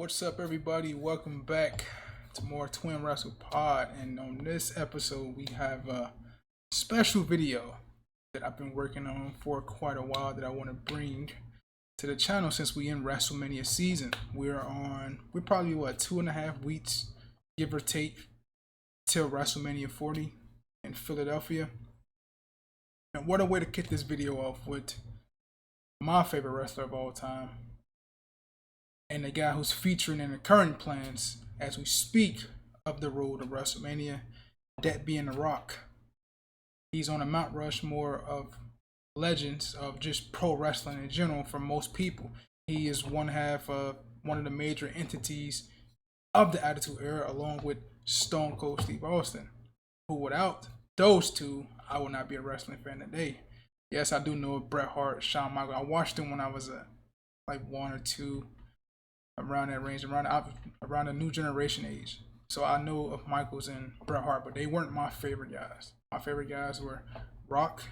What's up, everybody? Welcome back to more Twin Wrestle Pod. And on this episode, we have a special video that I've been working on for quite a while that I want to bring to the channel since we in Wrestlemania season. We're probably 2.5 weeks, give or take, till Wrestlemania 40 in Philadelphia. And what a way to kick this video off with my favorite wrestler of all time, and the guy who's featuring in the current plans as we speak of the road to WrestleMania, that being The Rock. He's on a Mount Rushmore of legends of just pro wrestling in general for most people. He is one half of one of the major entities of the Attitude Era, along with Stone Cold Steve Austin, who without those two, I would not be a wrestling fan today. Yes, I do know Bret Hart, Shawn Michaels. I watched them when I was like 1 or 2, around that range, around the new generation age. So I know of Michaels and Bret Hart, but they weren't my favorite guys. My favorite guys were Rock,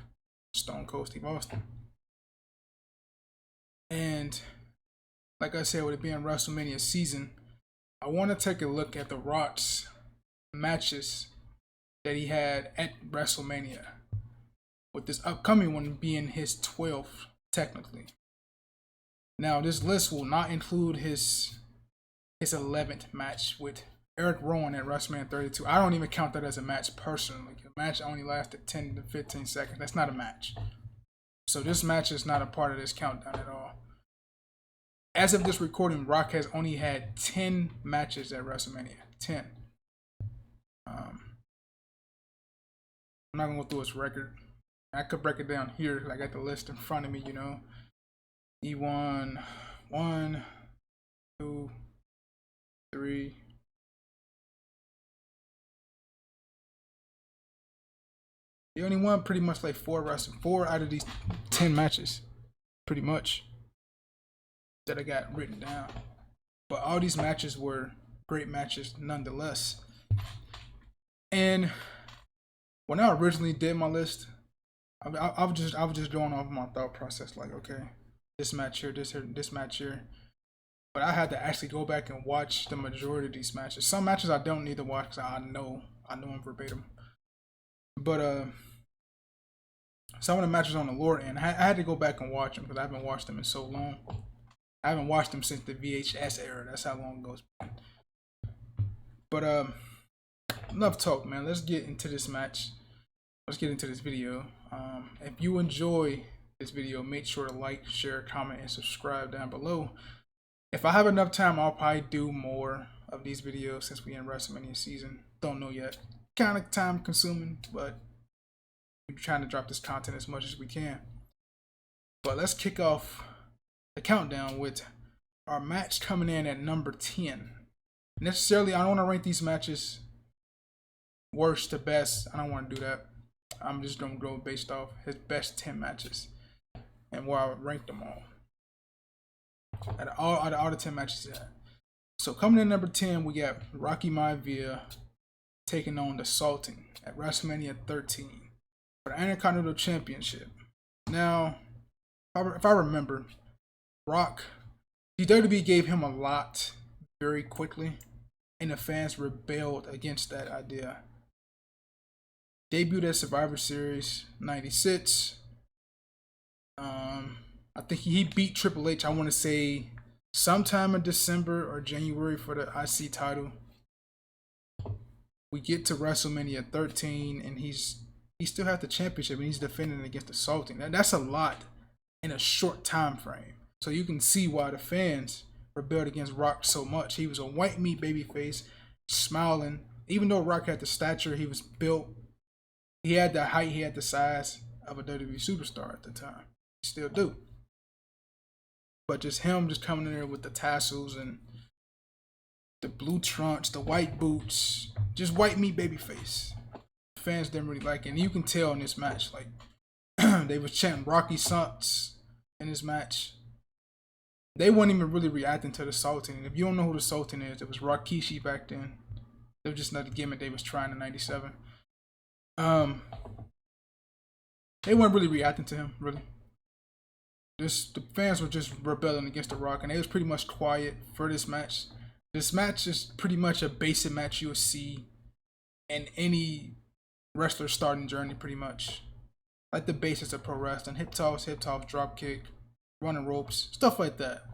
Stone Cold Steve Austin. And like I said, with it being WrestleMania season, I want to take a look at The Rock's matches that he had at WrestleMania, with this upcoming one being his 12th, technically. Now, this list will not include his 11th match with Eric Rowan at WrestleMania 32. I don't even count that as a match personally. The match only lasted 10 to 15 seconds. That's not a match. So this match is not a part of this countdown at all. As of this recording, Rock has only had 10 matches at WrestleMania. 10. I'm not going to go through his record. I could break it down here. I got the list in front of me, you know. He won 1, 2, 3. He only won pretty much like 4 out of these 10 matches, pretty much, that I got written down. But all these matches were great matches nonetheless. And when I originally did my list, I was just going off my thought process, like, okay, this match here, this match here. But I had to actually go back and watch the majority of these matches. Some matches I don't need to watch because I know them verbatim. But some of the matches on the lower end, I had to go back and watch them because I haven't watched them in so long. I haven't watched them since the VHS era. That's how long ago it's been. But enough talk, man. Let's get into this match. Let's get into this video. If you enjoy this video, make sure to like, share, comment, and subscribe down below. If I have enough time, I'll probably do more of these videos since we're in WrestleMania season. Don't know yet. Kind of time consuming, but we're trying to drop this content as much as we can. But let's kick off the countdown with our match coming in at number 10. Necessarily, I don't want to rank these matches worst to best. I don't want to do that. I'm just going to go based off his best 10 matches and where I ranked them all. Out of all the 10 matches he had. So coming in number 10, we got Rocky Maivia taking on the Sultan at WrestleMania 13 for the Intercontinental Championship. Now, if I remember, Rock, the WWE gave him a lot very quickly, and the fans rebelled against that idea. Debuted at Survivor Series 96. I think he beat Triple H, I want to say sometime in December or January for the IC title. We get to WrestleMania 13 and he still has the championship and he's defending against the Sultan. That's a lot in a short time frame. So you can see why the fans rebelled against Rock so much. He was a white meat babyface, smiling. Even though Rock had the stature, he was built. He had the height, he had the size of a WWE superstar at the time. He still do. But just him just coming in there with the tassels and the blue trunks, the white boots, just white meat babyface. Fans didn't really like it. And you can tell in this match, like, they was chanting Rocky Stunts in this match. They weren't even really reacting to the Sultan. And if you don't know who the Sultan is, it was Rikishi back then. It was just another gimmick they was trying in 97. They weren't really reacting to him, really. The fans were just rebelling against The Rock, and it was pretty much quiet for this match. This match is pretty much a basic match you'll see in any wrestler starting journey, pretty much. Like the basics of pro wrestling: hip toss, drop kick, running ropes, stuff like that.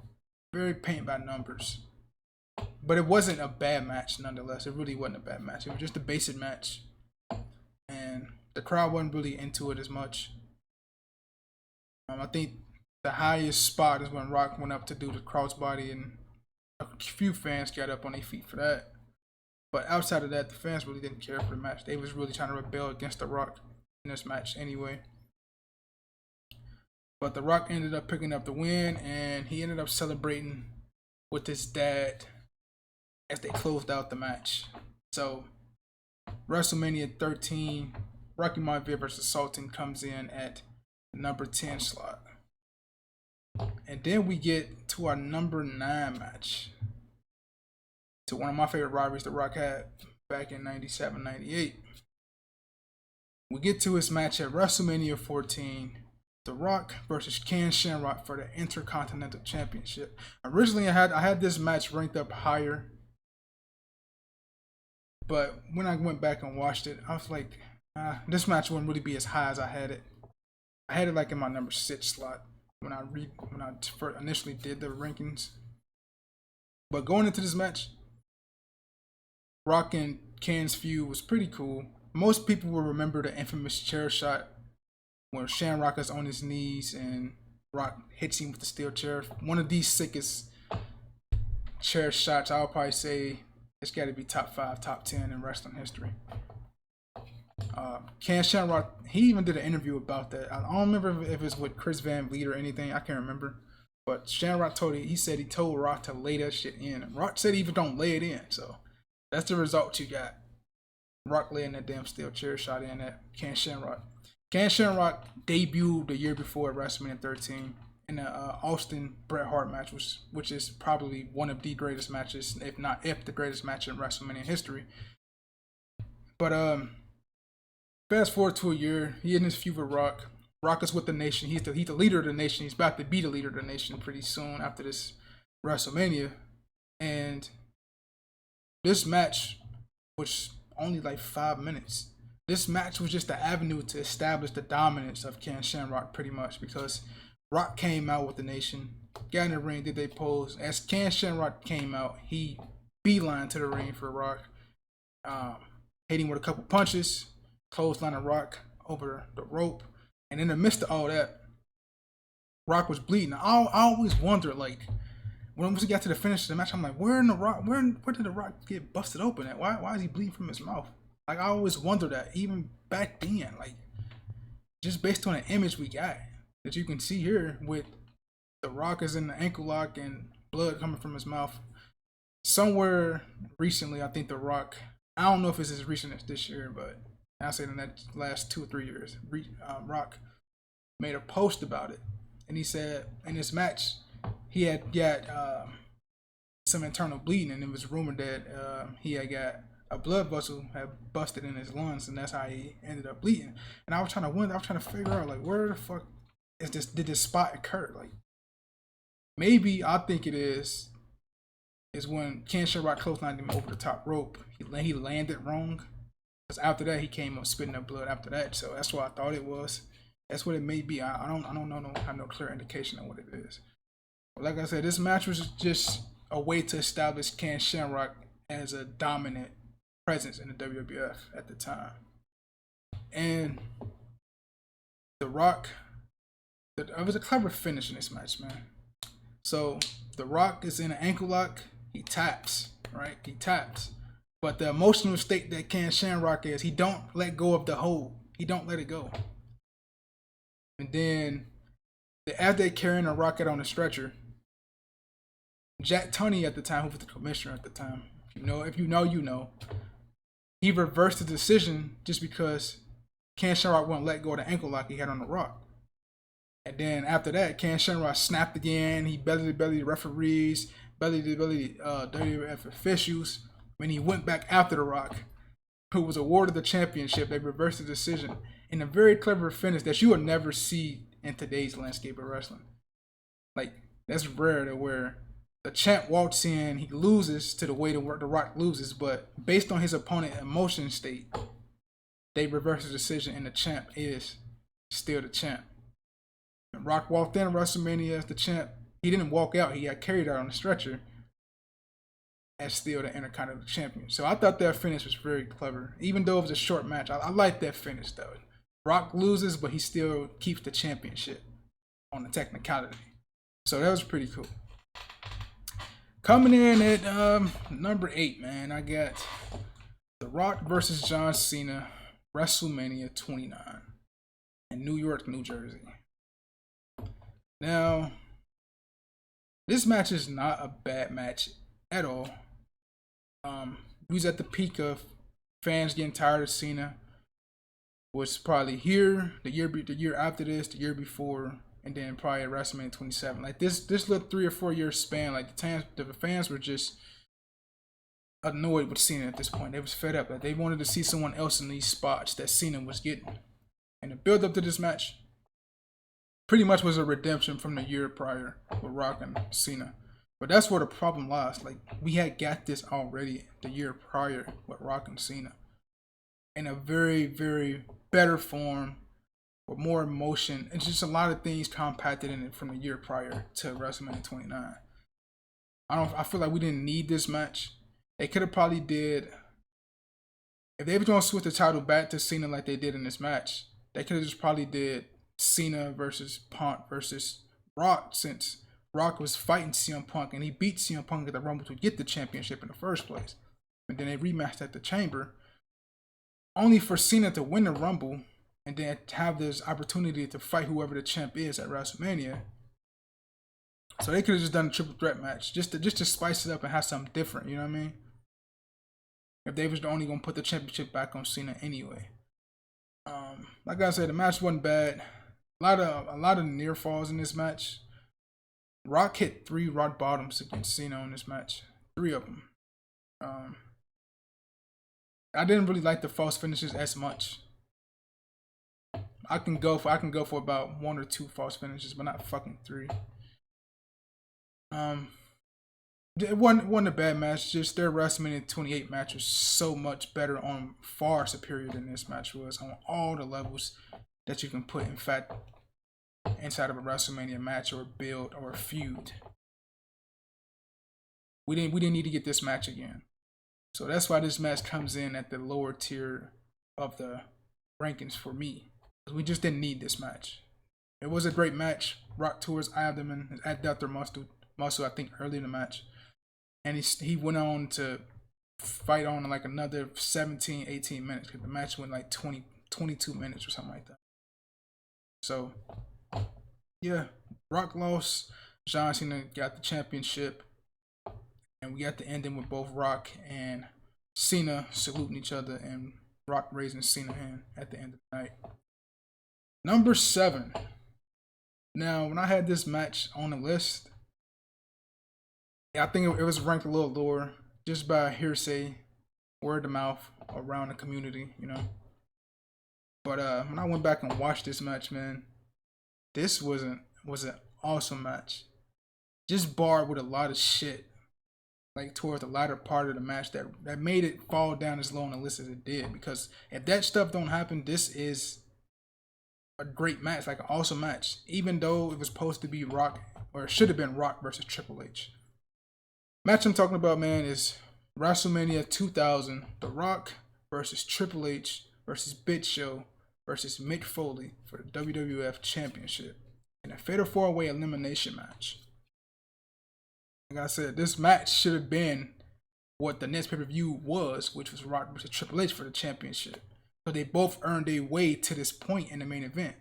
Very paint by numbers. But it wasn't a bad match nonetheless. It really wasn't a bad match. It was just a basic match. And the crowd wasn't really into it as much. I think the highest spot is when Rock went up to do the crossbody, and a few fans got up on their feet for that. But outside of that, the fans really didn't care for the match. They was really trying to rebel against The Rock in this match anyway. But The Rock ended up picking up the win, and he ended up celebrating with his dad as they closed out the match. So WrestleMania 13, Rocky Maivia versus Sultan comes in at number 10 slot. And then we get to our number 9 match. To one of my favorite rivalries The Rock had back in 97, 98. We get to his match at WrestleMania 14. The Rock versus Ken Shamrock for the Intercontinental Championship. Originally, I had this match ranked up higher. But when I went back and watched it, I was like, this match wouldn't really be as high as I had it. I had it like in my number 6 slot when I initially did the rankings. But going into this match, Rock and Ken's feud was pretty cool. Most people will remember the infamous chair shot where Shamrock is on his knees and Rock hits him with the steel chair. One of the sickest chair shots, I'll probably say it's got to be top 5, top 10 in wrestling history. Ken Shamrock, he even did an interview about that. I don't remember if it was with Chris Van Vliet or anything. I can't remember. But Shamrock he said he told Rock to lay that shit in. And Rock said he even don't lay it in. So that's the result you got. Rock laying that damn steel chair shot in at Ken Shamrock. Ken Shamrock debuted the year before at WrestleMania 13 in the Austin Bret Hart match, which is probably one of the greatest matches, if the greatest match in WrestleMania history. But fast forward to a year, he in his feud with Rock. Rock is with the Nation. He's the leader of the Nation. He's about to be the leader of the Nation pretty soon after this WrestleMania. And this match was only like 5 minutes. This match was just the avenue to establish the dominance of Ken Shamrock pretty much, because Rock came out with the Nation, got in the ring, did they pose. As Ken Shamrock came out, he beeline to the ring for Rock, hit him with a couple punches, clothesline of Rock over the rope, and in the midst of all that, Rock was bleeding. I always wondered, like, when we got to the finish of the match, I'm like, where did the Rock get busted open at? Why is he bleeding from his mouth? Like, I always wondered that, even back then, like, just based on the image we got, that you can see here with the Rock is in the ankle lock and blood coming from his mouth. Somewhere recently, I think the Rock, I don't know if it's as recent as this year, but I'll say in the last 2 or 3 years, Rock made a post about it. And he said in this match, he had got some internal bleeding, and it was rumored that he had got a blood vessel had busted in his lungs, and that's how he ended up bleeding. And I was trying to figure out, like, where the fuck did this spot occur? Like, maybe I think it is when Ken Shamrock clotheslined him over the top rope. He landed wrong, because after that he came up spitting up blood after that. So that's what I thought it was. That's what it may be. I don't know. I have no clear indication of what it is. But like I said, this match was just a way to establish Ken Shamrock as a dominant presence in the WWF at the time. And The Rock, it was a clever finish in this match, man. So The Rock is in an ankle lock. He taps, right? He taps. But the emotional state that Ken Shamrock is, he don't let go of the hold. He don't let it go. And then as they carrying the Rock out on the stretcher, Jack Tunney at the time, who was the commissioner at the time, if you know, he reversed the decision just because Ken Shamrock wouldn't let go of the ankle lock he had on the Rock. And then after that, Ken Shamrock snapped again. He belly referees, belly WWF officials. When he went back after the Rock, who was awarded the championship, they reversed the decision in a very clever finish that you would never see in today's landscape of wrestling. Like, that's rare to where the champ walks in, he loses to the way the Rock loses, but based on his opponent's emotion state, they reverse the decision, and the champ is still the champ. And Rock walked in WrestleMania as the champ. He didn't walk out; he got carried out on the stretcher as still the Intercontinental Champion. So I thought that finish was very clever, even though it was a short match. I like that finish though. Rock loses, but he still keeps the championship on the technicality. So that was pretty cool. Coming in at number 8, man, I got The Rock versus John Cena, WrestleMania 29 in New York, New Jersey. Now, this match is not a bad match at all. We was at the peak of fans getting tired of Cena. Was probably here the year after this, the year before, and then probably at WrestleMania 27. Like this little 3 or 4 year span, like the fans were just annoyed with Cena at this point. They was fed up. Like they wanted to see someone else in these spots that Cena was getting. And the build up to this match pretty much was a redemption from the year prior with Rock and Cena. But that's where the problem lies. Like we had got this already the year prior with Rock and Cena in a very, very better form with more emotion. It's just a lot of things compacted in it from the year prior to WrestleMania 29. I feel like we didn't need this match. They could have probably did, if they were going to switch the title back to Cena like they did in this match, they could have just probably did Cena versus Punk versus Rock, since Rock was fighting CM Punk and he beat CM Punk at the Rumble to get the championship in the first place. And then they rematched at the Chamber, only for Cena to win the Rumble and then have this opportunity to fight whoever the champ is at WrestleMania. So they could have just done a triple threat match just to spice it up and have something different, you know what I mean? If they was only gonna put the championship back on Cena anyway. Like I said, the match wasn't bad. A lot of near falls in this match. Rock hit 3 rock bottoms against Cena on this match. 3 of them. I didn't really like the false finishes as much. I can go for about 1 or 2 false finishes, but not fucking 3. It wasn't a bad match. Just their WrestleMania 28 match was so much better, on far superior than this match was on all the levels that you can put, in fact, inside of a WrestleMania match or build or feud. We didn't need to get this match again. So that's why this match comes in at the lower tier of the rankings for me. We just didn't need this match. It was a great match. Rock tore his abdomen, his adductor muscle, I think, early in the match. And he went on to fight on like another 17, 18 minutes. Because the match went like 20, 22 minutes or something like that. So, yeah, Rock lost. John Cena got the championship. And we got the ending with both Rock and Cena saluting each other and Rock raising Cena hand at the end of the night. Number 7. Now, when I had this match on the list, I think it was ranked a little lower just by hearsay, word of mouth around the community, you know. But when I went back and watched this match, man, this was an awesome match. Just barred with a lot of shit, like towards the latter part of the match that made it fall down as low on the list as it did. Because if that stuff don't happen, this is a great match, like an awesome match. Even though it was supposed to be Rock, or it should have been Rock versus Triple H. Match I'm talking about, man, is WrestleMania 2000. The Rock versus Triple H versus Big Show versus Mick Foley for the WWF Championship in a Fatal 4-Way elimination match. Like I said, this match should have been what the next pay-per-view was, which was Rock versus Triple H for the championship. So they both earned their way to this point in the main event.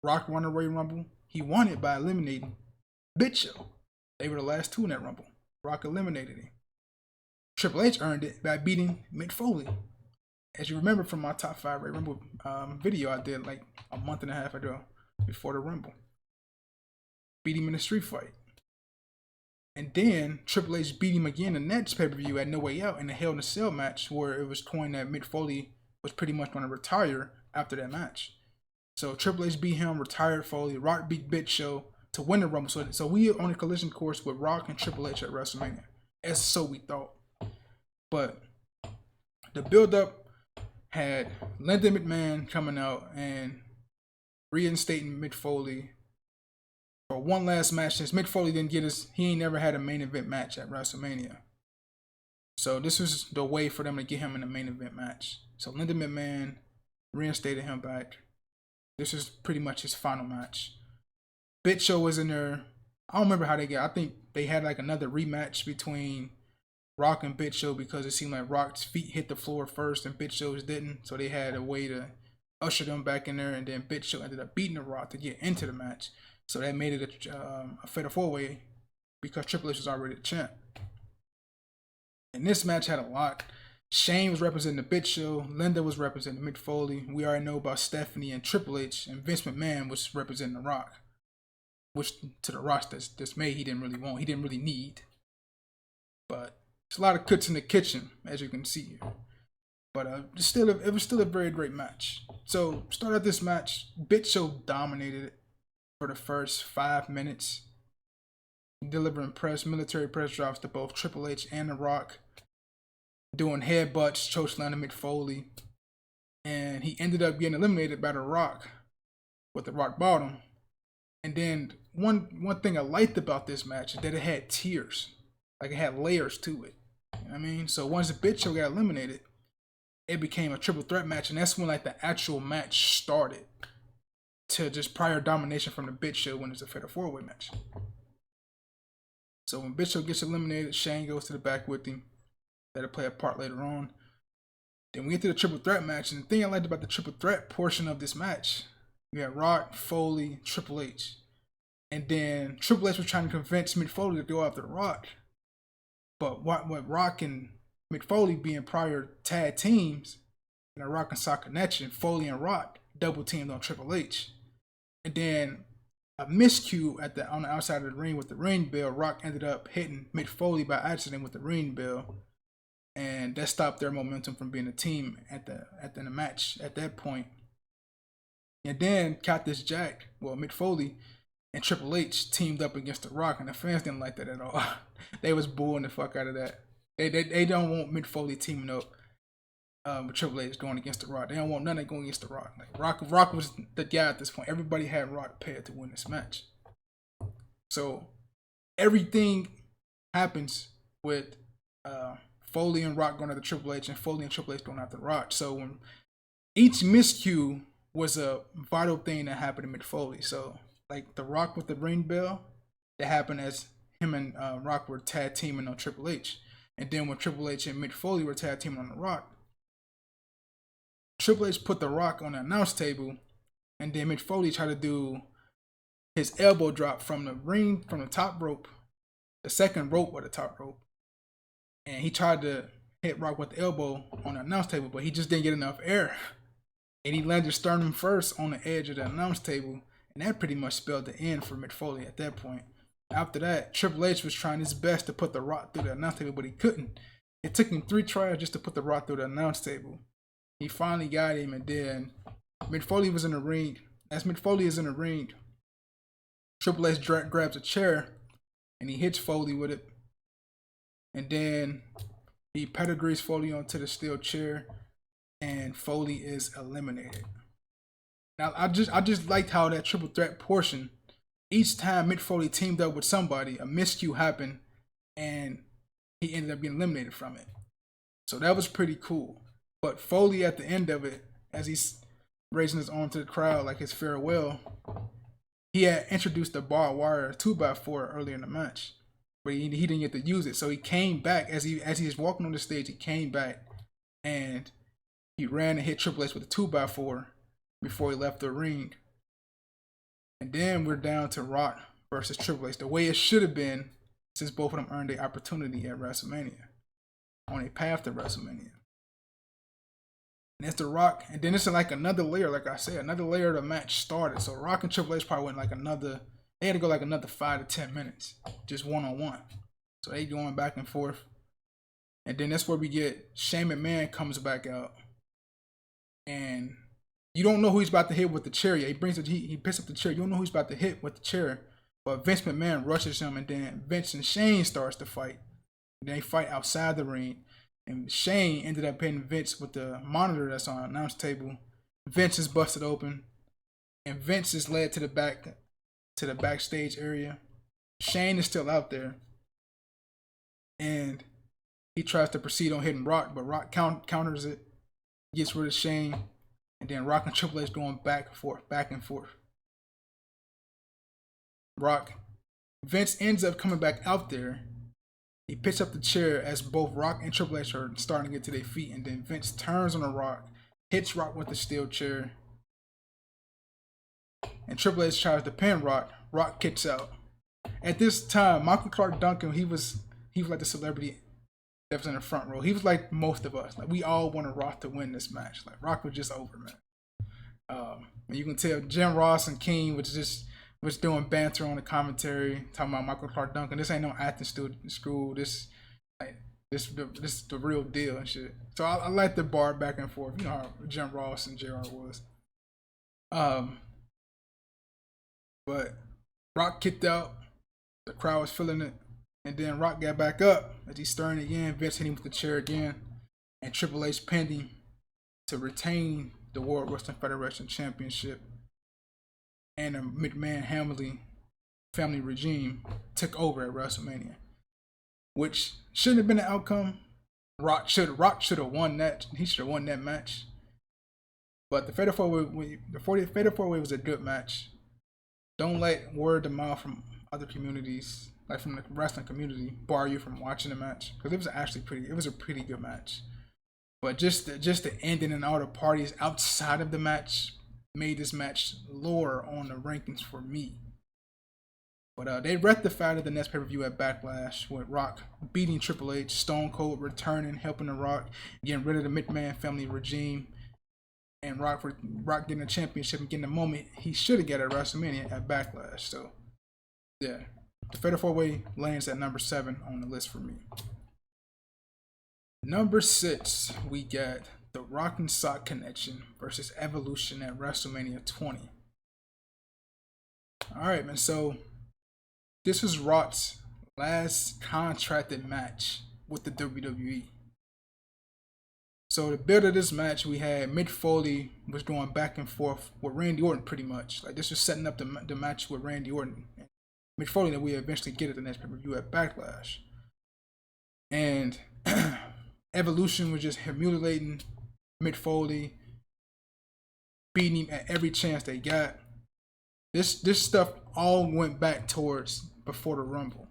Rock won the Royal Rumble. He won it by eliminating Big Show. They were the last 2 in that Rumble. Rock eliminated him. Triple H earned it by beating Mick Foley. As you remember from my top 5 Royal Rumble video I did like a month and a half ago before the Rumble. Beat him in a street fight. And then Triple H beat him again in the next pay-per-view at No Way Out in the Hell in a Cell match, where it was coined that Mick Foley was pretty much going to retire after that match. So Triple H beat him, retired Foley. Rock beat Big Show to win the Rumble. So we on a collision course with Rock and Triple H at WrestleMania. As so we thought. But the build-up had Linda McMahon coming out and reinstating Mick Foley for one last match. Since Mick Foley didn't get he ain't never had a main event match at WrestleMania. So this was the way for them to get him in a main event match. So Linda McMahon reinstated him back. This is pretty much his final match. Big Show was in there. I don't remember how they got. I think they had like another rematch between Rock and Big Show because it seemed like Rock's feet hit the floor first and Big Show's didn't. So they had a way to usher them back in there, and then Big Show ended up beating the Rock to get into the match. So that made it a fatal four-way because Triple H was already the champ. And this match had a lot. Shane was representing the Big Show. Linda was representing Mick Foley. We already know about Stephanie and Triple H. And Vince McMahon was representing The Rock. Which, to The Rock's dismay, he didn't really want. He didn't really need. But there's a lot of cooks in the kitchen, as you can see here. But it was still a very great match. So, start out this match. Big Show dominated it for the first 5 minutes. Delivering military press drops to both Triple H and The Rock. Doing headbutts, chokeslam to Mick Foley. And he ended up getting eliminated by The Rock with the rock bottom. And then one thing I liked about this match is that it had tiers. Like it had layers to it. You know what I mean? So once the Big Show got eliminated, it became a triple threat match. And that's when like the actual match started. To just prior domination from the Big Show when it's a fatal four-way match. So when Big Show gets eliminated, Shane goes to the back with him. That'll play a part later on. Then we get to the triple threat match. And the thing I liked about the triple threat portion of this match, we had Rock, Foley, Triple H. And then Triple H was trying to convince Mick Foley to go after The Rock. But what Rock and Mick Foley being prior tag teams in a Rock and Sock connection, Foley and Rock double teamed on Triple H. And then a miscue on the outside of the ring with the ring bell. Rock ended up hitting Mick Foley by accident with the ring bell. And that stopped their momentum from being a team at the match at that point. And then Cactus Jack, Mick Foley and Triple H teamed up against The Rock, and the fans didn't like that at all. They was booing the fuck out of that. They don't want Mick Foley teaming up with Triple H going against The Rock. They don't want none of that going against The Rock. Like Rock was the guy at this point. Everybody had Rock paired to win this match. So everything happens with Foley and Rock going after Triple H, and Foley and Triple H going after Rock. So when each miscue was a vital thing that happened to Mick Foley. So like the Rock with the ring bell, that happened as him and Rock were tag teaming on Triple H. And then when Triple H and Mick Foley were tag teaming on The Rock, Triple H put The Rock on the announce table, and then Mick Foley tried to do his elbow drop from the top rope, the second rope of the top rope. And he tried to hit Rock with the elbow on the announce table, but he just didn't get enough air. And he landed sternum first on the edge of the announce table. And that pretty much spelled the end for Mick Foley at that point. After that, Triple H was trying his best to put The Rock through the announce table, but he couldn't. It took him 3 tries just to put The Rock through the announce table. He finally got him, and then Mick Foley was in the ring. As Mick Foley is in the ring, Triple H grabs a chair, and he hits Foley with it. And then he pedigrees Foley onto the steel chair, and Foley is eliminated. Now, I just liked how that triple threat portion, each time Mick Foley teamed up with somebody, a miscue happened, and he ended up getting eliminated from it. So that was pretty cool. But Foley at the end of it, as he's raising his arm to the crowd like his farewell, he had introduced the barbed wire 2x4 earlier in the match. But he didn't get to use it. So he came back, as he was walking on the stage, he came back, and he ran and hit Triple H with a 2x4 before he left the ring. And then we're down to Rock versus Triple H, the way it should have been, since both of them earned the opportunity at WrestleMania, on a path to WrestleMania. And it's The Rock, and then it's like another layer, like I said, another layer of the match started. So Rock and Triple H probably went like they had to go like another 5 to 10 minutes, just one-on-one. So they going back and forth. And then that's where we get Shane McMahon comes back out. And you don't know who he's about to hit with the chair yet. He picks up the chair. You don't know who he's about to hit with the chair. But Vince McMahon rushes him, and then Vince and Shane starts to fight. And they fight outside the ring, and Shane ended up hitting Vince with the monitor that's on the announce table. Vince is busted open, and Vince is led to the backstage area. Shane is still out there, and he tries to proceed on hitting Rock, but Rock counters it, gets rid of Shane, and then Rock and Triple H going back and forth. Vince ends up coming back out there. He picks up the chair as both Rock and Triple H are starting to get to their feet, and then Vince turns on the Rock, hits Rock with the steel chair, and Triple H tries to pin Rock. Rock kicks out. At this time, Michael Clark Duncan, he was like the celebrity that was in the front row. He was like most of us. Like, we all wanted Rock to win this match. Like, Rock was just over, man. And you can tell Jim Ross and King was doing banter on the commentary, talking about Michael Clark Duncan. This ain't no acting school. This is the real deal and shit. So I like the bar back and forth. You know how Jim Ross and JR was. But Rock kicked out. The crowd was feeling it. And then Rock got back up as he's stirring again. Vince hit him with the chair again. And Triple H pinned him to retain the World Wrestling Federation Championship. And the McMahon family regime took over at WrestleMania, which shouldn't have been the outcome. Rock should have won that. He should have won that match. But the Fatal 4-Way was a good match. Don't let word of mouth from other communities, like from the wrestling community, bar you from watching the match, because it was a pretty good match. But just the ending and all the parties outside of the match made this match lower on the rankings for me. But they rectified it the next pay-per-view at Backlash, with Rock beating Triple H, Stone Cold returning, helping the Rock, getting rid of the McMahon family regime, and Rock getting a championship and getting the moment he should have got at WrestleMania at Backlash. So, yeah, the Fatal 4-Way lands at number 7 on the list for me. Number 6, we got the Rock and Sock Connection versus Evolution at WrestleMania 20. Alright, man, so this was Rock's last contracted match with the WWE. So the build of this match, we had Mick Foley was going back and forth with Randy Orton pretty much. Like, this was setting up the match with Randy Orton. Mick Foley that we eventually get at the next pay-per-view at Backlash. And Evolution was just humiliating Mick Foley, beating him at every chance they got. This stuff all went back towards before the Rumble.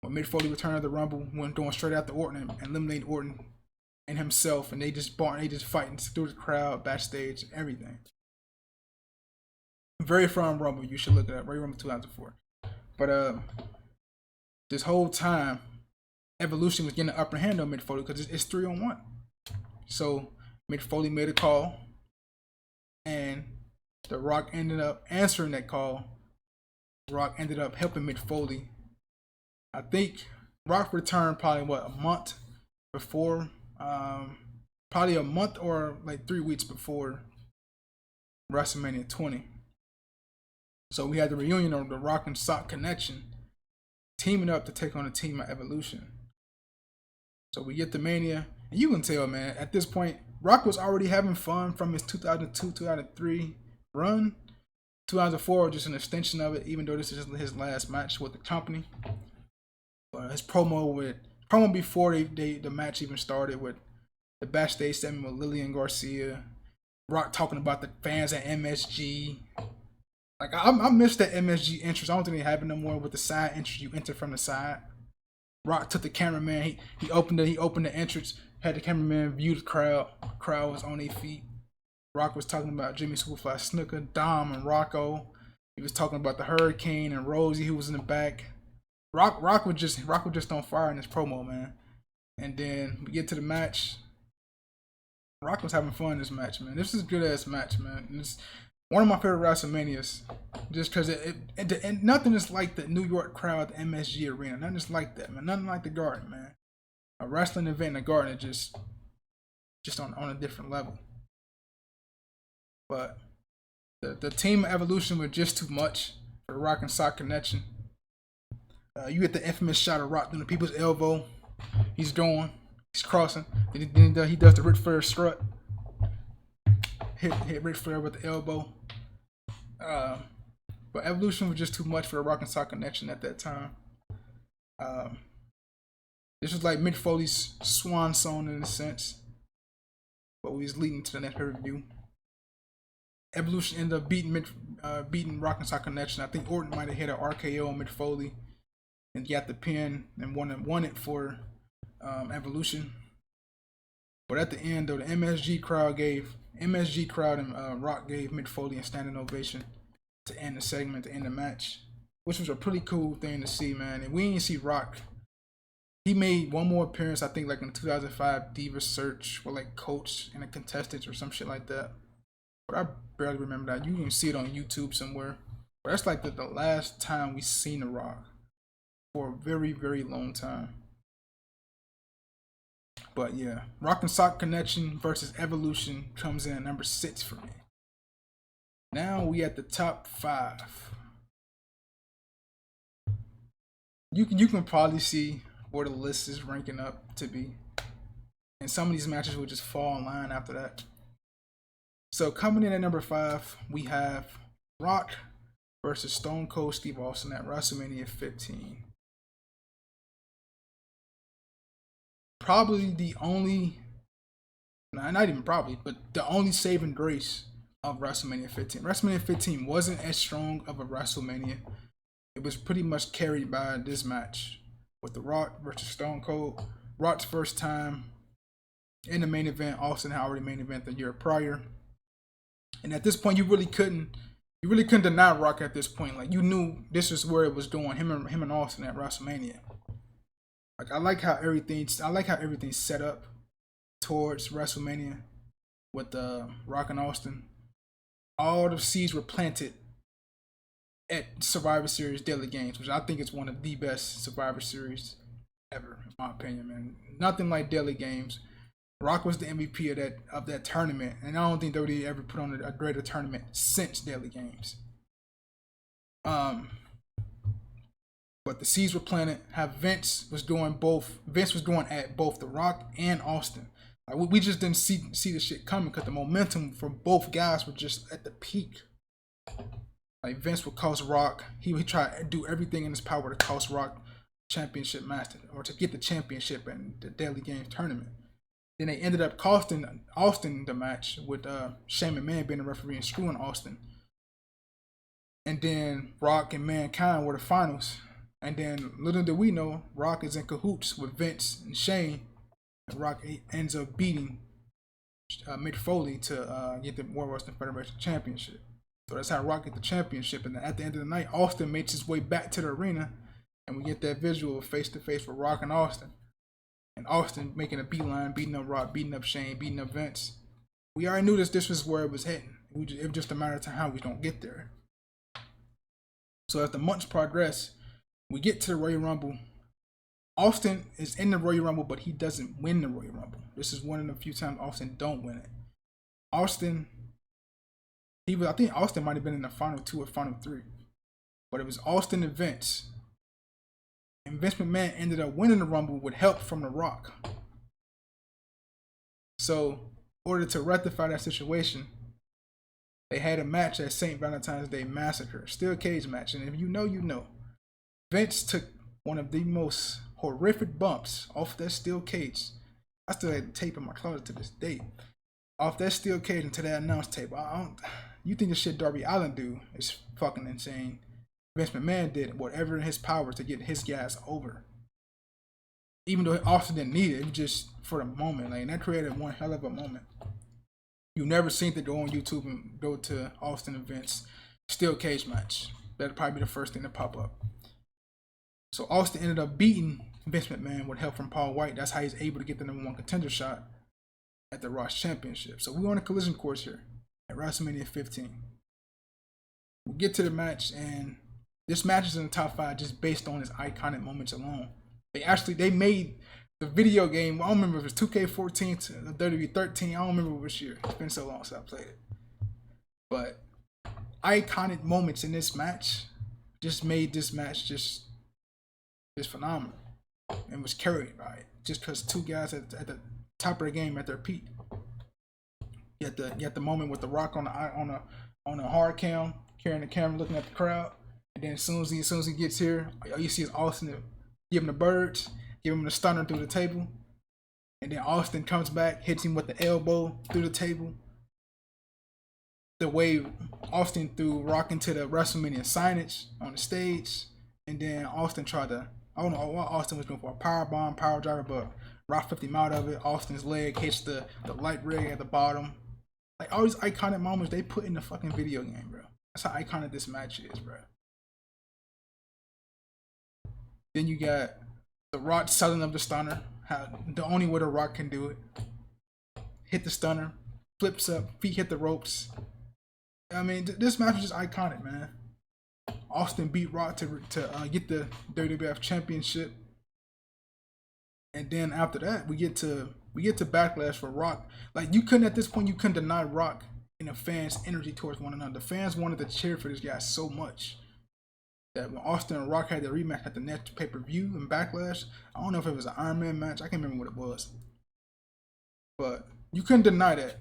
When Mick Foley returned to the Rumble, went going straight after Orton and eliminated Orton and himself, and they just fighting through the crowd, backstage, everything. Very fun Rumble, you should look it up. Very Rumble 2004. But this whole time, Evolution was getting the upper hand on Mick Foley because it's 3-on-1. So Mick Foley made a call, and The Rock ended up answering that call. Rock ended up helping Mick Foley. I think Rock returned probably a month before, probably a month or like 3 weeks before WrestleMania 20. So we had the reunion of the Rock and Sock Connection teaming up to take on the team at Evolution. So we get the Mania, and you can tell, man, at this point, Rock was already having fun from his 2002-2003 run. 2004 was just an extension of it, even though this is his last match with the company. But his promo before the match even started, with the backstage segment with Lillian Garcia, Rock talking about the fans at MSG. Like, I miss that MSG entrance. I don't think they have it no more with the side entrance. You enter from the side. Rock took the cameraman. He opened the entrance. Had the cameraman view the crowd. Crowd was on their feet. Rock was talking about Jimmy Superfly Snuka, Dom, and Rocco. He was talking about the Hurricane and Rosie, who was in the back. Rock was just on fire in this promo, man. And then we get to the match. Rock was having fun in this match, man. This is a good ass match, man. And it's one of my favorite WrestleManias, just because and nothing is like the New York crowd, the MSG Arena. Nothing is like that, man. Nothing like the Garden, man. A wrestling event in the Garden is just on a different level. But the team Evolution was just too much for the Rock and Sock Connection. You get the infamous shot of Rock through the people's elbow. He's crossing. Then he does the Ric Flair strut. Hit Ric Flair with the elbow. But Evolution was just too much for the Rock and Sock Connection at that time. This was like Mick Foley's swan song in a sense, but we was leading to the next pay-per-view. Evolution ended up beating Rock and Sock Connection. I think Orton might have hit an RKO on Mick Foley and got the pin and won it for Evolution. But at the end, though, the MSG crowd and Rock gave Mick Foley a standing ovation to end the segment, to end the match, which was a pretty cool thing to see, man. And we didn't see Rock. He made one more appearance, I think, like in 2005 Diva Search with like Coach and a contestant or some shit like that. But I barely remember that. You can see it on YouTube somewhere. But that's like the last time we seen The Rock for a very, very long time. But yeah, Rock and Sock Connection versus Evolution comes in at number 6 for me. Now we at the top 5. You can probably see where the list is ranking up to be. And some of these matches will just fall in line after that. So coming in at number 5, we have Rock versus Stone Cold Steve Austin at WrestleMania 15. Probably the only, not even probably, but the only saving grace of WrestleMania 15. WrestleMania 15 wasn't as strong of a WrestleMania. It was pretty much carried by this match with The Rock versus Stone Cold. Rock's first time in the main event. Austin had already main event the year prior. And at this point, you really couldn't deny Rock at this point. Like, you knew this was where it was going. Him and Austin at WrestleMania. Like, I like how everything's set up towards WrestleMania with Rock and Austin. All the seeds were planted at Survivor Series Daily Games, which I think is one of the best Survivor Series ever, in my opinion, man. Nothing like Daily Games. Rock was the MVP of that tournament, and I don't think WWE ever put on a greater tournament since Daily Games. But the seeds were planted. How Vince was doing at both The Rock and Austin. Like, we just didn't see the shit coming because the momentum from both guys were just at the peak. Like, Vince would cost Rock. He would try to do everything in his power to cost Rock championship match or to get the championship in the Daily Games tournament. Then they ended up costing Austin the match with Shane McMahon being the referee and screwing Austin. And then Rock and Mankind were the finals. And then little did we know, Rock is in cahoots with Vince and Shane. And Rock ends up beating Mick Foley to get the World Wrestling Federation Championship. So that's how Rock get the championship. And then at the end of the night, Austin makes his way back to the arena. And we get that visual face-to-face with Rock and Austin. And Austin making a beeline, beating up Rock, beating up Shane, beating up Vince. We already knew this was where it was heading. It was just a matter of time how we don't get there. So as the months progress, we get to the Royal Rumble. Austin is in the Royal Rumble, but he doesn't win the Royal Rumble. This is one of the few times Austin don't win it. I think Austin might have been in the final 2 or final 3. But it was Austin and Vince. And Vince McMahon ended up winning the Rumble with help from The Rock. So, in order to rectify that situation, they had a match at St. Valentine's Day Massacre. Steel cage match. And if you know, you know. Vince took one of the most horrific bumps off that steel cage. I still had the tape in my closet to this day. Off that steel cage into that announce tape. You think the shit Darby Allin do is fucking insane. Vince McMahon did whatever in his power to get his guys over. Even though Austin didn't need it, it was just for the moment. Like, and that created one hell of a moment. You never seen it go on YouTube and go to Austin and Vince steel cage match. That'd probably be the first thing to pop up. So Austin ended up beating Vince McMahon with help from Paul White. That's how he's able to get the #1 contender shot at the Ross Championship. So we're on a collision course here at WrestleMania 15. We'll get to the match, and this match is in the top 5 just based on its iconic moments alone. They made the video game. I don't remember if it was 2K14 to WWE13. I don't remember which year. It's been so long since I played it. But iconic moments in this match just made this match just is phenomenal and was carried by it. Just because two guys at the top of the game at their peak. You had the moment with The Rock on a hard cam, carrying the camera, looking at the crowd, and then as soon as he gets here, all you see is Austin give him the birds, give him the stunner through the table, and then Austin comes back, hits him with the elbow through the table. The way Austin threw Rock into the WrestleMania signage on the stage, and then Austin tried to, I don't know what Austin was doing for a power bomb, power driver, but Rock flipped him out of it. Austin's leg hits the light rig at the bottom. Like all these iconic moments they put in the fucking video game, bro. That's how iconic this match is, bro. Then you got The Rock selling of the stunner. How the only way The Rock can do it. Hit the stunner, flips up, feet hit the ropes. I mean, this match is just iconic, man. Austin beat Rock to get the WWF Championship, and then after that, we get to backlash for Rock. Like you couldn't at this point, you couldn't deny Rock and the fans' energy towards one another. The fans wanted to cheer for this guy so much that when Austin and Rock had their rematch at the next pay-per-view and Backlash, I don't know if it was an Iron Man match. I can't remember what it was, but you couldn't deny that.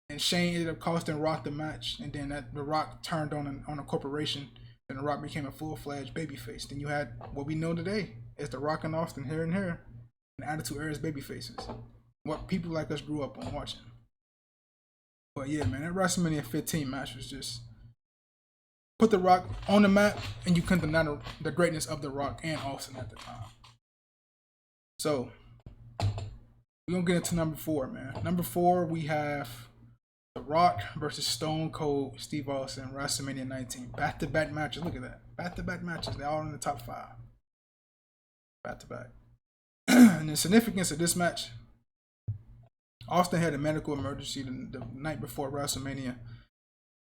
And Shane ended up costing Rock the match, and then The Rock turned on a corporation, and The Rock became a full-fledged babyface. Then you had what we know today as The Rock and Austin here and here, and Attitude Era's babyfaces. What people like us grew up on watching. But yeah, man, that WrestleMania 15 match was just put The Rock on the map, and you couldn't deny the greatness of The Rock and Austin at the time. So we're gonna get into number 4, man. Number 4, we have The Rock versus Stone Cold Steve Austin, WrestleMania 19. Back-to-back matches. Look at that. Back-to-back matches. They're all in the top 5. Back-to-back. And the significance of this match, Austin had a medical emergency the night before WrestleMania.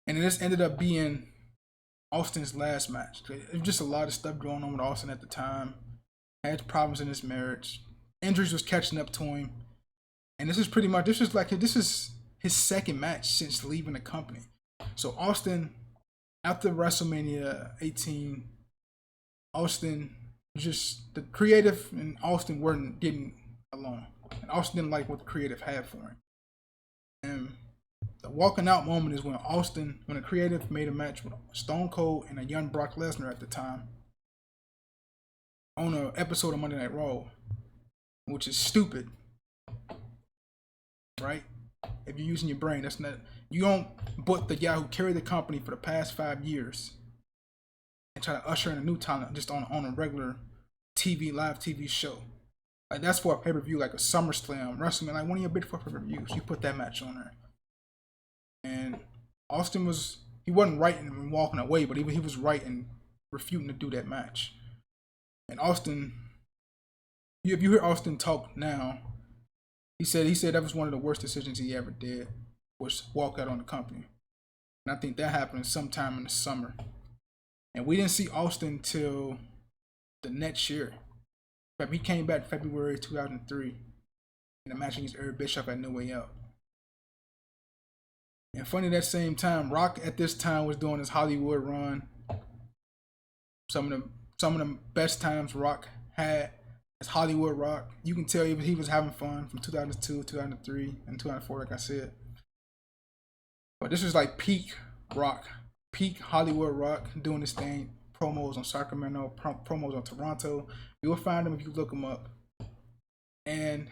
And this ended up being Austin's last match. There was just a lot of stuff going on with Austin at the time. Had problems in his marriage. Injuries was catching up to him. And this is his second match since leaving the company. So Austin, after WrestleMania 18, Austin just, the creative and Austin weren't getting along. And Austin didn't like what the creative had for him. And the walking out moment is when the creative made a match with Stone Cold and a young Brock Lesnar at the time on an episode of Monday Night Raw, which is stupid, right? If you're using your brain, that's not, you don't put the guy who carried the company for the past 5 years and try to usher in a new talent just on a regular live TV show. Like that's for a pay-per-view like a SummerSlam, WrestleMania, like one of your big 4 pay-per-views. You put that match on there. And Austin he wasn't right in walking away, but he was right in refuting to do that match. And Austin, if you hear Austin talk now, he said that was one of the worst decisions he ever did, was walk out on the company. And I think that happened sometime in the summer. And we didn't see Austin till the next year. But he came back February 2003 in a match against Eric Bischoff at No Way Out. And funny, that same time, Rock at this time was doing his Hollywood run. Some of the best times Rock had as Hollywood Rock. You can tell he was having fun from 2002, 2003, and 2004, like I said. But this was like peak Rock, peak Hollywood Rock, doing this thing. Promos on Sacramento, promos on Toronto. You'll find them if you look them up. And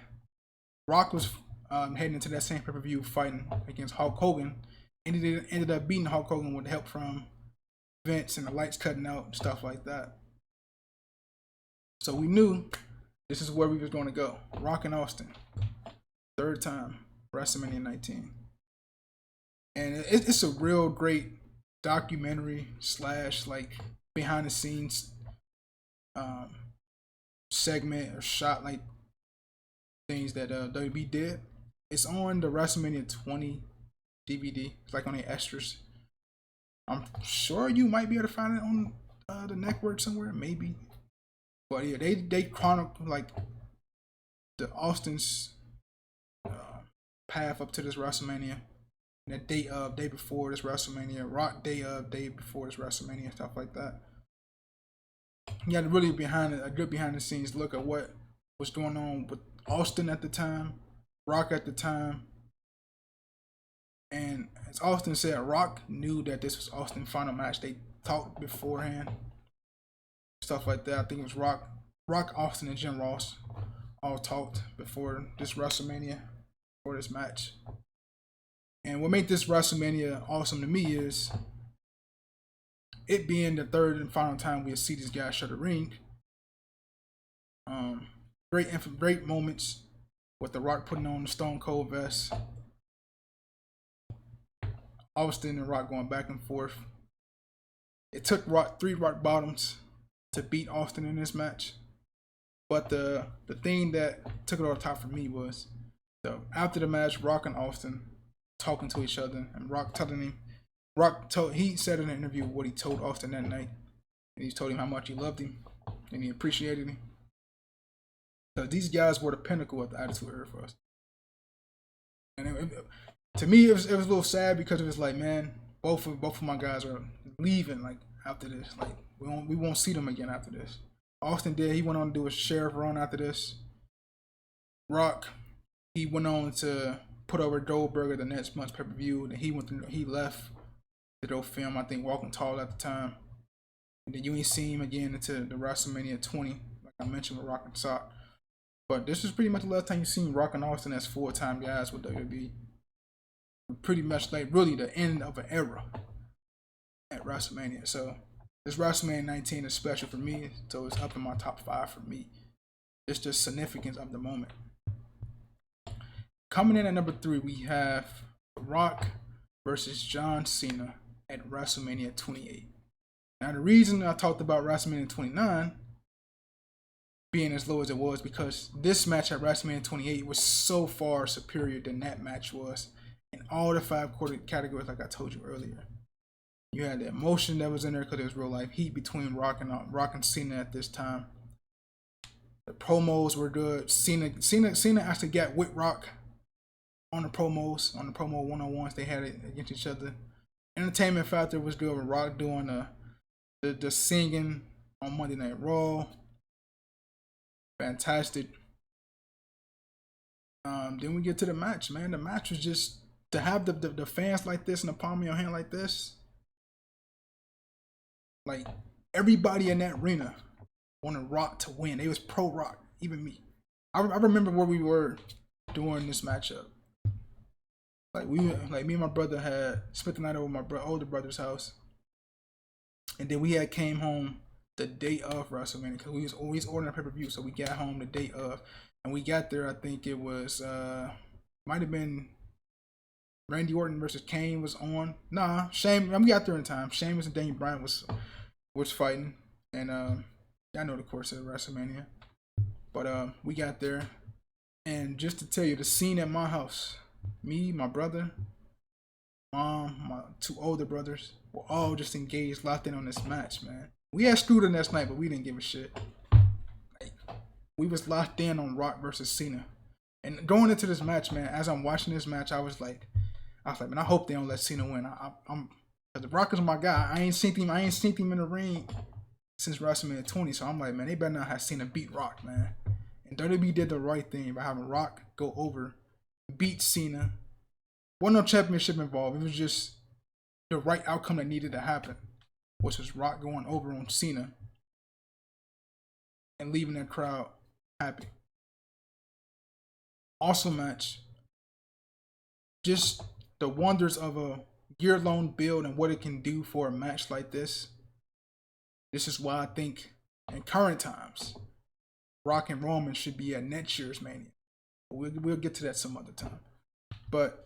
Rock was heading into that same pay-per-view fighting against Hulk Hogan. And he ended up beating Hulk Hogan with help from Vince and the lights cutting out and stuff like that. So we knew this is where we was going to go. Rock and Austin. 3rd time, WrestleMania 19. And it's a real great documentary / like behind the scenes segment or shot like things that WB did. It's on the WrestleMania 20 DVD. It's like on the extras. I'm sure you might be able to find it on the network somewhere, maybe. But yeah, they chronicle like the Austin's path up to this WrestleMania. The day before this WrestleMania, Rock day before this WrestleMania, stuff like that. You got a really a good behind the scenes look at what was going on with Austin at the time, Rock at the time. And as Austin said, Rock knew that this was Austin's final match. They talked beforehand, stuff like that. I think it was Rock, Austin, and Jim Ross all talked before this WrestleMania, for this match. And what made this WrestleMania awesome to me is it being the third and final time we'll see these guys share the ring. Great moments with The Rock putting on the Stone Cold vest. Austin and Rock going back and forth. It took three Rock Bottoms to beat Austin in this match. But the thing that took it over the top for me was after the match, Rock and Austin talking to each other, and Rock telling him, he said in an interview what he told Austin that night, and he told him how much he loved him and he appreciated him. So these guys were the pinnacle of the Attitude Era for us. And to me, it was a little sad because it was like, man, both of my guys are leaving like after this. Like we won't see them again after this. Austin did. He went on to do a sheriff run after this. Rock, he went on to put over Goldberg the next month's pay-per-view. Then he left to go film, I think, Walking Tall at the time. And then you ain't see him again until the WrestleMania 20, like I mentioned with Rock and Sock. But this is pretty much the last time you've seen Rock and Austin as full-time guys with WWE. Pretty much like really the end of an era at WrestleMania. So this WrestleMania 19 is special for me, so it's up in my top 5 for me. It's just significance of the moment. Coming in at number 3, we have Rock versus John Cena at WrestleMania 28. Now the reason I talked about WrestleMania 29 being as low as it was because this match at WrestleMania 28 was so far superior than that match was in all the 5 categories, like I told you earlier. You had the emotion that was in there because it was real life heat between Rock and Cena at this time. The promos were good. Cena actually got with Rock on the promos, on the promo one-on-ones they had it against each other. Entertainment factor was good with Rock doing the singing on Monday Night Raw. Fantastic. Then we get to the match, man. The match was just to have the fans like this and the palm of your hand like this. Like everybody in that arena wanted Rock to win. They was pro Rock, even me. I remember where we were during this matchup. Like me and my brother had spent the night over my older brother's house, and then we had came home the day of WrestleMania because we was always ordering a pay-per-view. So we got home the day of, and we got there. I think it was might have been Randy Orton versus Kane was on. Nah, Shane. We got there in time. Sheamus and Daniel Bryan was fighting, and I know the course of WrestleMania, but we got there, and just to tell you, the scene at my house, me, my brother, mom, my 2 older brothers were all just engaged, locked in on this match, man. We had screwed in that night, but we didn't give a shit. Like, we was locked in on Rock versus Cena, and going into this match, man. As I'm watching this match, I was like, man, I hope they don't let Cena win. I'm because the Rock is my guy. I ain't seen him in the ring since WrestleMania 20. So I'm like, man, they better not have Cena beat Rock, man. And WWE did the right thing by having Rock go over, beat Cena. Wasn't no championship involved. It was just the right outcome that needed to happen, which was Rock going over on Cena and leaving that crowd happy. Awesome match. Just the wonders of a year-long build and what it can do for a match like this. This is why I think in current times, Rock and Roman should be at next year's Mania. We'll get to that some other time. But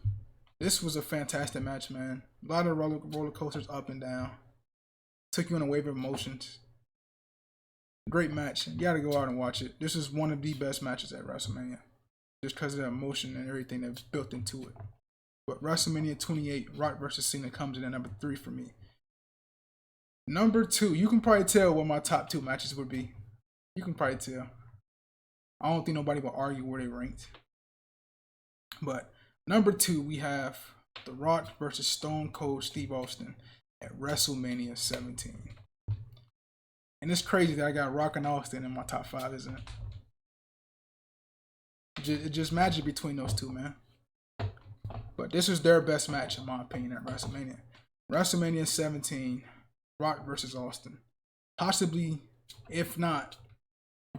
this was a fantastic match, man. A lot of roller coasters up and down. Took you on a wave of emotions. Great match. You gotta go out and watch it. This is one of the best matches at WrestleMania. Just because of the emotion and everything that's built into it. But WrestleMania 28, Rock vs. Cena comes in at number 3 for me. Number 2, you can probably tell what my top 2 matches would be. You can probably tell. I don't think nobody will argue where they ranked. But number 2, we have The Rock versus Stone Cold Steve Austin at WrestleMania 17. And it's crazy that I got Rock and Austin in my top 5, isn't it? It's just magic between those two, man. But this was their best match, in my opinion, at WrestleMania. WrestleMania 17, Rock versus Austin. Possibly, if not,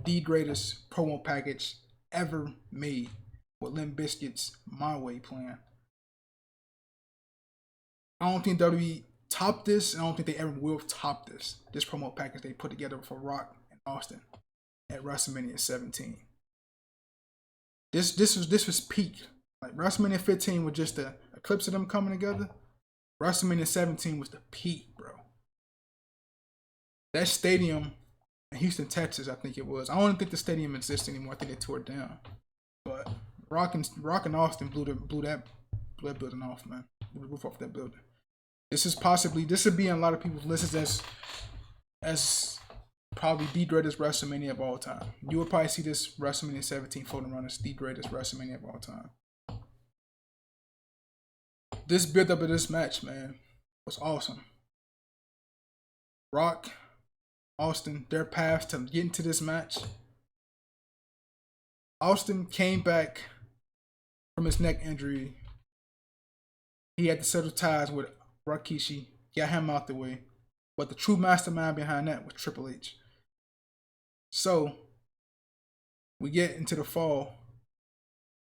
the greatest promo package ever made with Limp Bizkit's My Way plan. I don't think WWE topped this. I don't think they ever will top this. This promo package they put together for Rock and Austin at WrestleMania 17. This was peak. Like WrestleMania 15 was just a eclipse of them coming together. WrestleMania 17 was the peak, bro. That stadium in Houston, Texas, I think it was. I don't think the stadium exists anymore. I think they tore it down. But Rock and Austin blew that building off, man. Blew the roof off that building. This would be on a lot of people's lists as probably the greatest WrestleMania of all time. You would probably see this WrestleMania 17 floating around as the greatest WrestleMania of all time. This build up of this match, man, was awesome. Rock, Austin, their paths to get into this match. Austin came back from his neck injury. He had to settle ties with Rikishi, got him out the way. But the true mastermind behind that was Triple H. So, we get into the fall.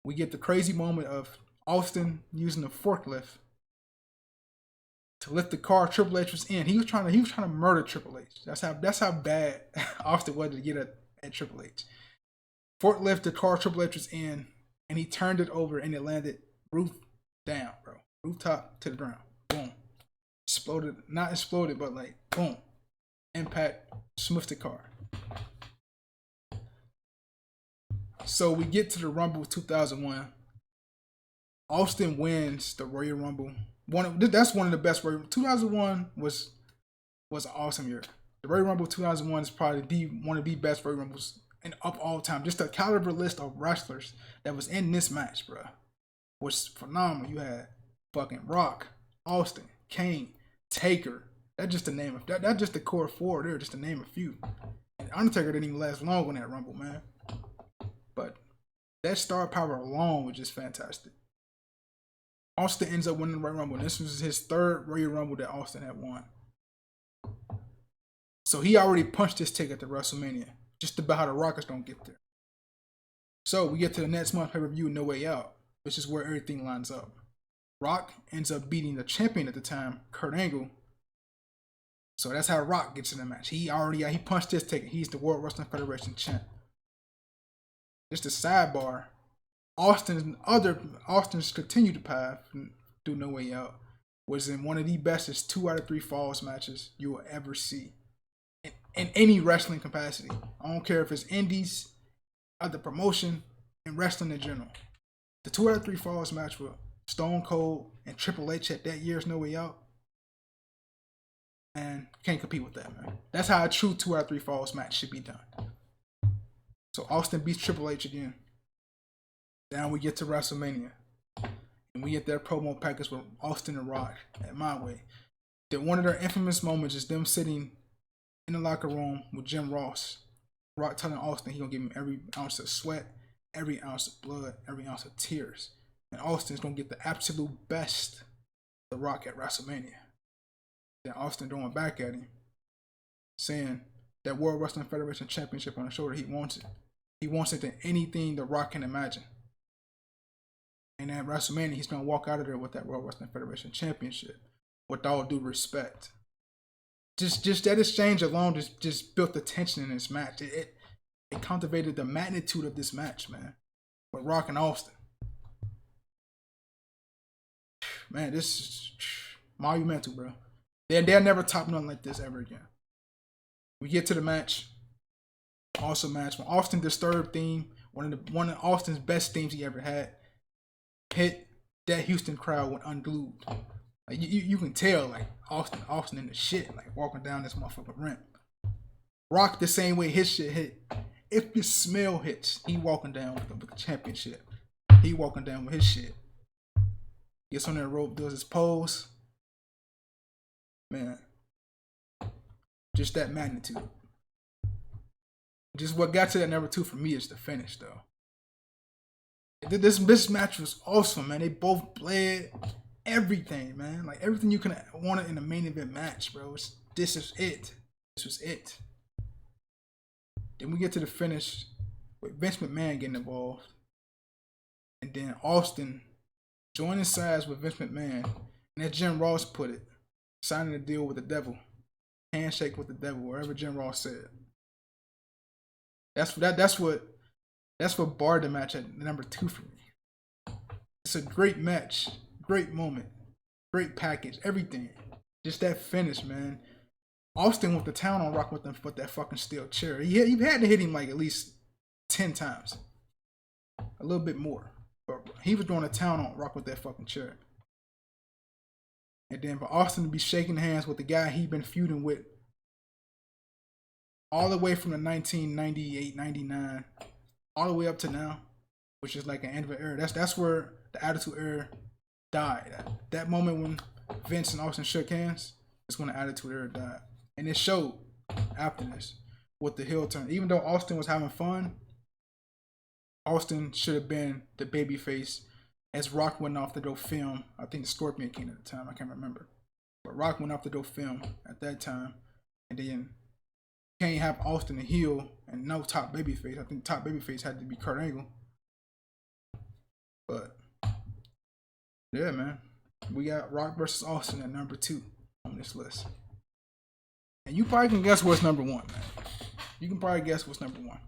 We get the crazy moment of Austin using the forklift to lift the car Triple H was in. He was trying to murder Triple H. That's how bad Austin was to get at Triple H. Forklift the car Triple H was in, and he turned it over and it landed roof down, bro. Rooftop to the ground. Boom. Exploded. Not exploded, but like, boom. Impact. Smoothed the car. So we get to the Rumble 2001. Austin wins the Royal Rumble. That's one of the best Royal. 2001 was an awesome year. The Royal Rumble 2001 is probably one of the best Royal Rumbles of all time. Just the caliber list of wrestlers that was in this match, bro, was phenomenal. You had fucking Rock, Austin, Kane, Taker. That's just the name of that. That's just the core four there, just to name a few. And Undertaker didn't even last long on that Rumble, man. But that star power alone was just fantastic. Austin ends up winning the Royal Rumble. This was his third Royal Rumble that Austin had won. So he already punched his ticket to WrestleMania. Just about how the Rockets don't get there. So we get to the next month pay-per-view, No Way Out, which is where everything lines up. Rock ends up beating the champion at the time, Kurt Angle. So that's how Rock gets in the match. He punched his ticket. He's the World Wrestling Federation champ. Just a sidebar. Austin's continued path through No Way Out was in one of the bestest 2 out of 3 falls matches you will ever see in any wrestling capacity. I don't care if it's indies, other promotion, and wrestling in general. The 2 out of 3 falls match with Stone Cold and Triple H at that year's No Way Out, and can't compete with that, man. That's how a true 2 out of 3 falls match should be done. So Austin beats Triple H again. Now we get to WrestleMania. And we get their promo package with Austin and Rock at My Way. That one of their infamous moments is them sitting in the locker room with Jim Ross. Rock telling Austin he gonna give him every ounce of sweat, every ounce of blood, every ounce of tears. And Austin's gonna get the absolute best of the Rock at WrestleMania. Then Austin throwing back at him, saying that World Wrestling Federation Championship on his shoulder, he wants it. He wants it than anything the Rock can imagine. And at WrestleMania, he's going to walk out of there with that World Wrestling Federation Championship, with all due respect. Just that exchange alone just built the tension in this match. It cultivated the magnitude of this match, man, with Rock and Austin. Man, this is monumental, bro. They'll never top nothing like this ever again. We get to the match. Awesome match. When Austin Disturbed theme, one of Austin's best themes he ever had, hit, that Houston crowd went unglued. Like you can tell, like Austin in the shit, like walking down this motherfucking ramp. Rock the same way his shit hit. If you smell hits, he walking down with the championship. He walking down with his shit. Gets on that rope, does his pose. Man, just that magnitude. Just what got to that number 2 for me is the finish, though. This match was awesome, man. They both bled everything, man. Like everything you could want in a main event match, bro. This is it. This was it. Then we get to the finish with Vince McMahon getting involved, and then Austin joining sides with Vince McMahon, and as Jim Ross put it, signing a deal with the devil, handshake with the devil, wherever Jim Ross said. That's what barred the match at number 2 for me. It's a great match, great moment, great package, everything. Just that finish, man. Austin went to town on Rock with that fucking steel chair. He had to hit him like at least 10 times, a little bit more. But he was going to town on Rock with that fucking chair. And then for Austin to be shaking hands with the guy he'd been feuding with all the way from the 1998, 99, all the way up to now, which is like an end of an era. That's where the Attitude Era died. That moment when Vince and Austin shook hands, is when the Attitude Era died. And it showed after this with the heel turn. Even though Austin was having fun, Austin should have been the babyface as Rock went off to go film. I think the Scorpion King at the time. I can't remember. But Rock went off to go film at that time. And then can't have Austin a heel and no top babyface. I think top babyface had to be Kurt Angle. But yeah, man. We got Rock versus Austin at number 2 on this list. And you probably can guess what's number 1, man. You can probably guess what's number 1.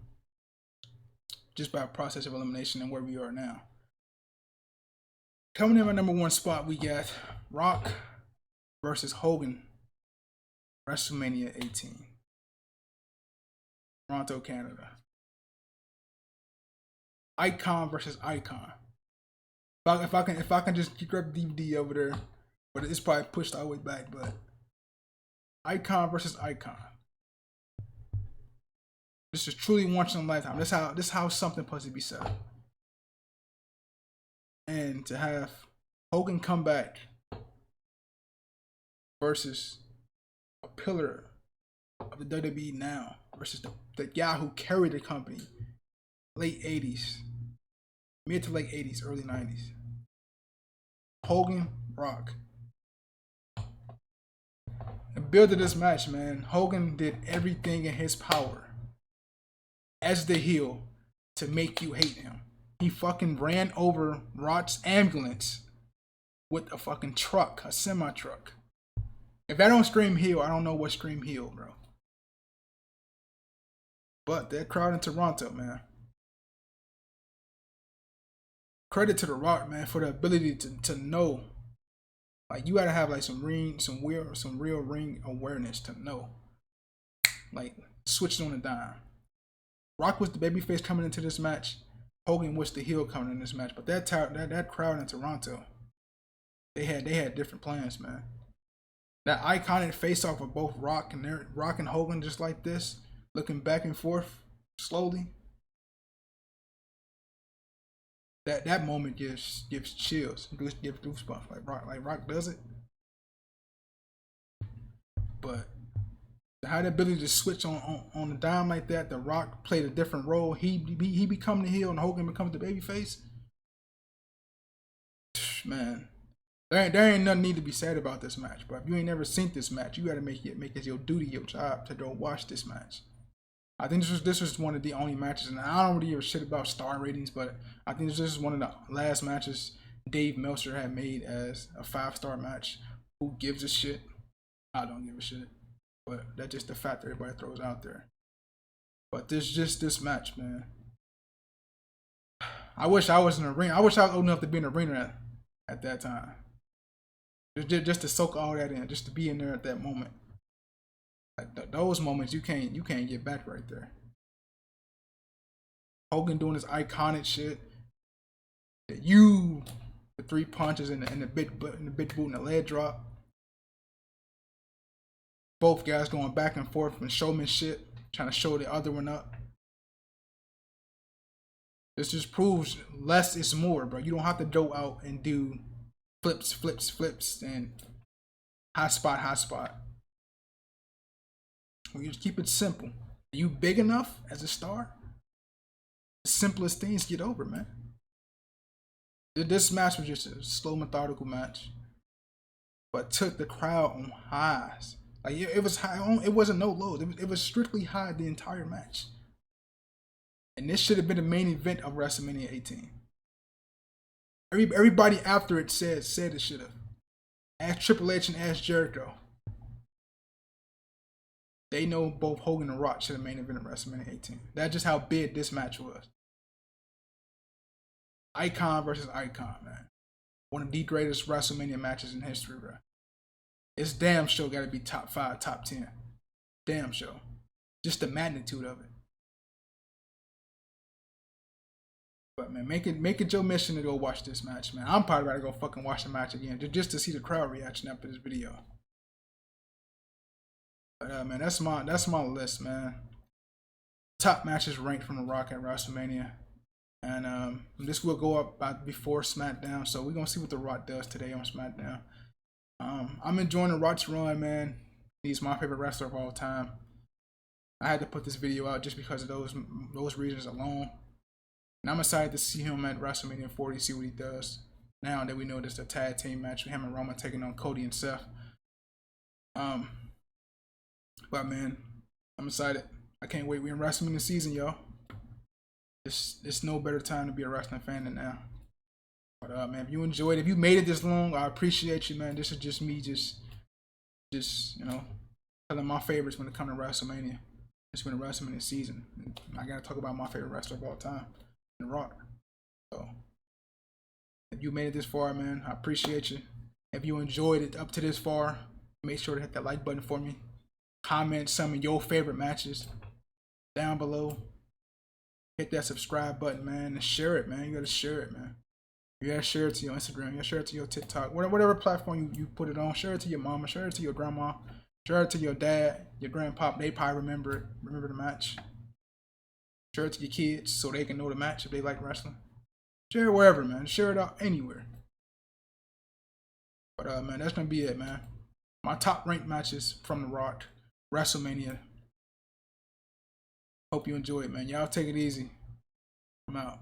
Just by process of elimination and where we are now. Coming in at number 1 spot, we got Rock versus Hogan, Wrestlemania 18. Toronto, Canada. Icon versus Icon. If I can just grab the DVD over there, but it's probably pushed all the way back. But Icon versus Icon. This is truly once in a lifetime. This is how something supposed to be set up. And to have Hogan come back versus a pillar of the WWE now versus the guy who carried the company late 80s, mid to late 80s, early 90s. Hogan, Rock. The build of this match, man, Hogan did everything in his power as the heel to make you hate him. He fucking ran over Rock's ambulance with a fucking truck, a semi-truck. If I don't scream heel, I don't know what scream heel, bro. But that crowd in Toronto, man. Credit to The Rock, man, for the ability to know. Like, you gotta have like some real ring awareness to know. Like, switching on a dime. Rock was the babyface coming into this match. Hogan was the heel coming in this match. But that crowd in Toronto, they had different plans, man. That iconic face-off of both Rock and Hogan, just like this, looking back and forth slowly. That moment gives chills, gives goosebumps. Like Rock does it. But to have the ability to switch on the dime like that, The Rock played a different role. He become the heel and Hogan becomes the babyface. Man, there ain't nothing need to be said about this match. But if you ain't never seen this match, you got to make it your duty, your job to go watch this match. I think this was one of the only matches, and I don't really give a shit about star ratings, but I think this is one of the last matches Dave Meltzer had made as a 5-star match. Who gives a shit? I don't give a shit. But that's just the fact that everybody throws out there. But this match, man. I wish I was in a ring. I wish I was old enough to be in a arena at that time. Just to soak all that in, just to be in there at that moment. Like those moments you can't get back right there. Hogan doing his iconic shit. The 3 punches and the big boot and the leg drop. Both guys going back and forth and showmanship, trying to show the other one up. This just proves less is more, bro. You don't have to go out and do flips, and high spot. We just keep it simple. Are you big enough as a star? The simplest things get over, man. This match was just a slow, methodical match, but took the crowd on highs. Like it was high on. It wasn't no lows. It was strictly high the entire match. And this should have been the main event of WrestleMania 18. Everybody after it said it should have. Ask Triple H and ask Jericho. They know both Hogan and Rock should have main event of WrestleMania 18. That's just how big this match was. Icon versus icon, man. One of the greatest WrestleMania matches in history, bro. It's damn sure got to be top 5, top 10. Damn sure. Just the magnitude of it. But man, make it your mission to go watch this match, man. I'm probably about to go fucking watch the match again just to see the crowd reaction after this video. But man, that's my list, man. Top matches ranked from The Rock at WrestleMania. And this will go up before SmackDown, so we're gonna see what The Rock does today on SmackDown. I'm enjoying The Rock's run, man. He's my favorite wrestler of all time. I had to put this video out just because of those reasons alone. And I'm excited to see him at WrestleMania 40, see what he does. Now that we know this is a tag team match with him and Roman taking on Cody and Seth. But man, I'm excited. I can't wait. We're in WrestleMania season, y'all. It's no better time to be a wrestling fan than now. But man, if you enjoyed it, if you made it this long, I appreciate you, man. This is just me, just you know, telling my favorites when it comes to WrestleMania. It's been a WrestleMania season. I gotta talk about my favorite wrestler of all time, The Rock. So if you made it this far, man, I appreciate you. If you enjoyed it up to this far, make sure to hit that like button for me. Comment some of your favorite matches down below. Hit that subscribe button, man, and share it, man. You gotta share it, man. You gotta share it to your Instagram. You gotta share it to your TikTok. Whatever platform you put it on. Share it to your mama. Share it to your grandma. Share it to your dad, your grandpa. They probably remember it. Remember the match. Share it to your kids so they can know the match if they like wrestling. Share it wherever, man. Share it out anywhere. But man, that's gonna be it, man. My top ranked matches from The Rock, WrestleMania. Hope you enjoy it, man. Y'all take it easy. I'm out.